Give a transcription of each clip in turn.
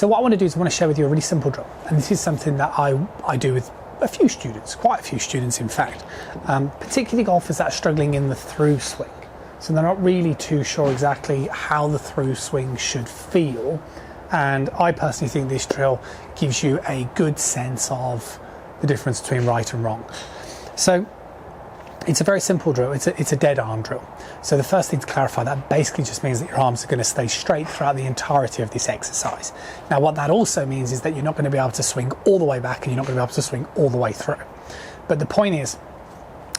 So what I want to do is I want to share with you a really simple drill, and this is something that I do with a few students, quite a few students in fact, particularly golfers that are struggling in the through swing. So they're not really too sure exactly how the through swing should feel, and I personally think this drill gives you a good sense of the difference between right and wrong. So it's a very simple drill, it's a dead arm drill. So the first thing to clarify, that basically just means that your arms are going to stay straight throughout the entirety of this exercise. Now what that also means is that you're not going to be able to swing all the way back and you're not going to be able to swing all the way through. But the point is,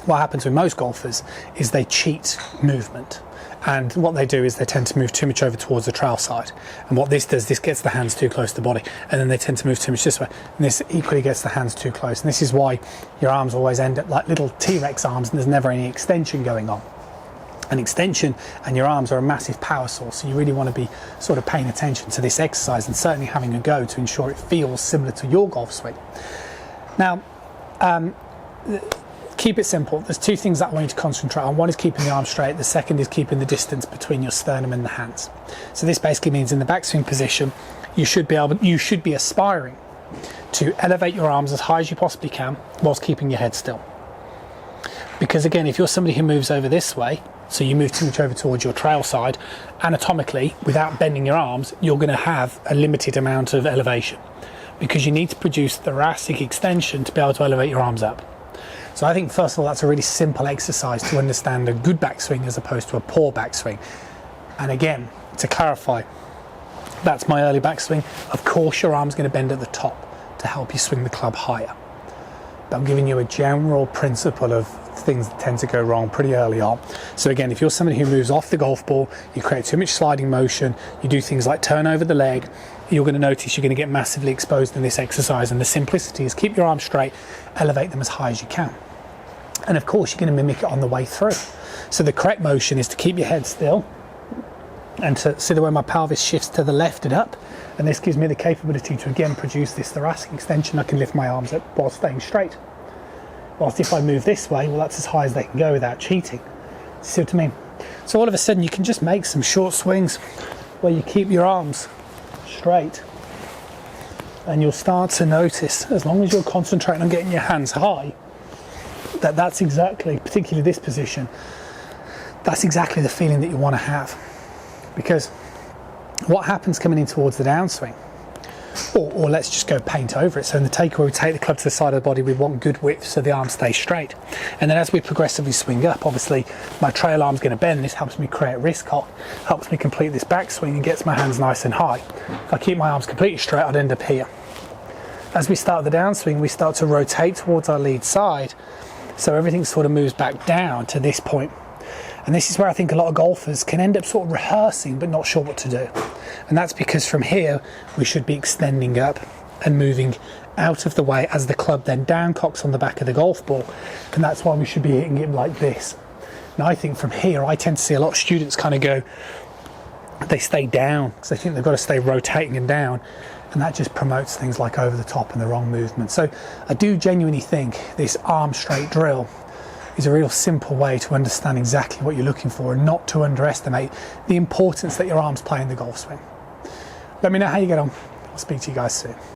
what happens with most golfers is they cheat movement. And what they do is they tend to move too much over towards the trail side. And what this does, this gets the hands too close to the body. And then they tend to move too much this way. And this equally gets the hands too close. And this is why your arms always end up like little T-Rex arms and there's never any extension going on. An extension and your arms are a massive power source. So you really want to be sort of paying attention to this exercise and certainly having a go to ensure it feels similar to your golf swing. Now, keep it simple. There's two things that I want you to concentrate on. One is keeping the arm straight. The second is keeping the distance between your sternum and the hands. So this basically means in the backswing position, you should be aspiring to elevate your arms as high as you possibly can whilst keeping your head still. Because again, if you're somebody who moves over this way, so you move too much over towards your trail side, anatomically, without bending your arms, you're going to have a limited amount of elevation because you need to produce thoracic extension to be able to elevate your arms up. So I think first of all, that's a really simple exercise to understand a good backswing as opposed to a poor backswing. And again, to clarify, that's my early backswing. Of course, your arm's going to bend at the top to help you swing the club higher. But I'm giving you a general principle of things that tend to go wrong pretty early on. So again, if you're somebody who moves off the golf ball, you create too much sliding motion, you do things like turn over the leg, you're going to notice you're going to get massively exposed in this exercise. And the simplicity is keep your arms straight, elevate them as high as you can. And of course, you're going to mimic it on the way through. So the correct motion is to keep your head still and to see the way my pelvis shifts to the left and up. And this gives me the capability to again produce this thoracic extension. I can lift my arms up while staying straight. Whilst if I move this way, well, that's as high as they can go without cheating. See what I mean? So all of a sudden you can just make some short swings where you keep your arms straight. And you'll start to notice, as long as you're concentrating on getting your hands high, that's exactly, particularly this position, that's exactly the feeling that you want to have. Because what happens coming in towards the downswing, or let's just go paint over it. So in the takeaway, we take the club to the side of the body, we want good width so the arm stays straight. And then as we progressively swing up, obviously my trail arm's going to bend. This helps me create wrist cock, helps me complete this backswing and gets my hands nice and high. If I keep my arms completely straight, I'd end up here. As we start the downswing, we start to rotate towards our lead side. So everything sort of moves back down to this point. And this is where I think a lot of golfers can end up sort of rehearsing but not sure what to do. And that's because from here we should be extending up and moving out of the way as the club then downcocks on the back of the golf ball. And that's why we should be hitting it like this. Now I think from here I tend to see a lot of students kind of go, they stay down because they think they've got to stay rotating and down. And that just promotes things like over the top and the wrong movement. So I do genuinely think this arm straight drill is a real simple way to understand exactly what you're looking for and not to underestimate the importance that your arms play in the golf swing. Let me know how you get on. I'll speak to you guys soon.